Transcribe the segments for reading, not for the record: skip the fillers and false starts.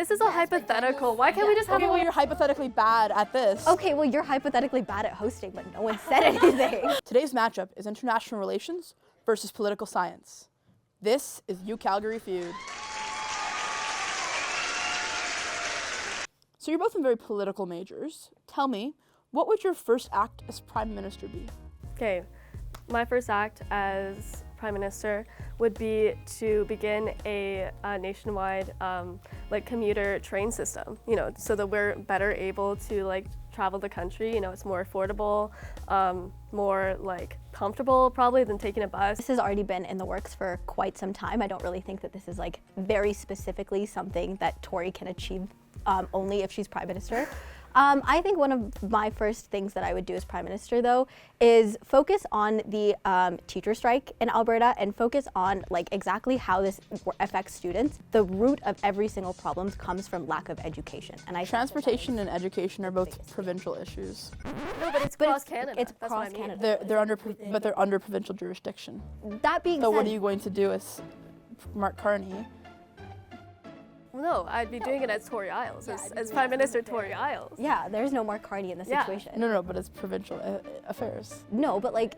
this is a hypothetical. Why can't we just have Okay, well, you're hypothetically bad at this. Okay, well, you're hypothetically bad at hosting, but no one said anything. Today's matchup is international relations versus political science. This is UCALGARY FEUD. So you're both in very political majors. Tell me, what would your first act as Prime Minister be? Okay, my first act as Prime Minister would be to begin a nationwide like commuter train system, you know, so that we're better able to like travel the country. You know, it's more affordable, more like comfortable probably than taking a bus. This has already been in the works for quite some time. I don't really think that this is like very specifically something that Tory can achieve only if she's Prime Minister. I think one of my first things that I would do as Prime Minister, though, is focus on the teacher strike in Alberta and focus on like exactly how this affects students. The root of every single problem comes from lack of education. And Transportation and education are both provincial issues. No, but it's cross Canada. It's That's what I cross mean. Canada. They're under provincial jurisdiction. That being So said, what are you going to do as Mark Carney? No, I'd be doing it as Tory Isles, as Prime Minister Tory Isles. yeah, there's no Mark Carney in this Yeah. situation. No, but it's provincial affairs. No, but like,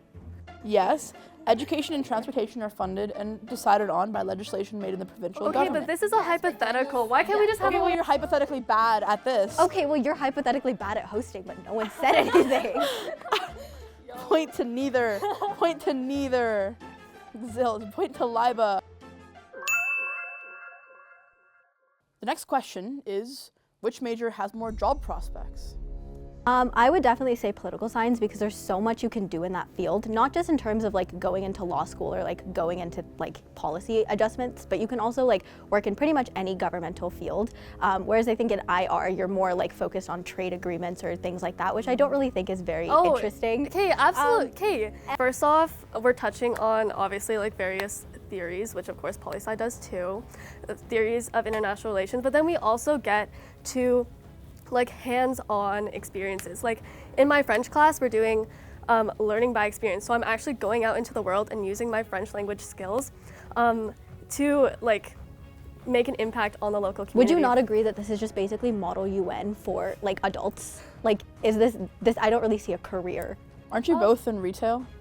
Yes, education and transportation are funded and decided on by legislation made in the provincial Okay, government. but this is a hypothetical. Why can't we just have Okay, well, you're hypothetically bad at this. okay, well, you're hypothetically bad at hosting, but no one said anything. Point to neither. Point to neither. Zills. Point to Liba. The next question is, which major has more job prospects? I would definitely say political science because there's so much you can do in that field, not just in terms of like going into law school or like going into like policy adjustments, but you can also like work in pretty much any governmental field. Whereas I think in IR, you're more like focused on trade agreements or things like that, which I don't really think is very interesting. Okay, absolutely. Okay, first off, we're touching on obviously like various theories, which of course poli-sci does too, theories of international relations, but then we also get to like hands-on experiences. Like in my French class, we're doing learning by experience. So I'm actually going out into the world and using my French language skills to like make an impact on the local community. Would you not agree that this is just basically model UN for like adults? Like, is this I don't really see a career. Aren't you both in retail?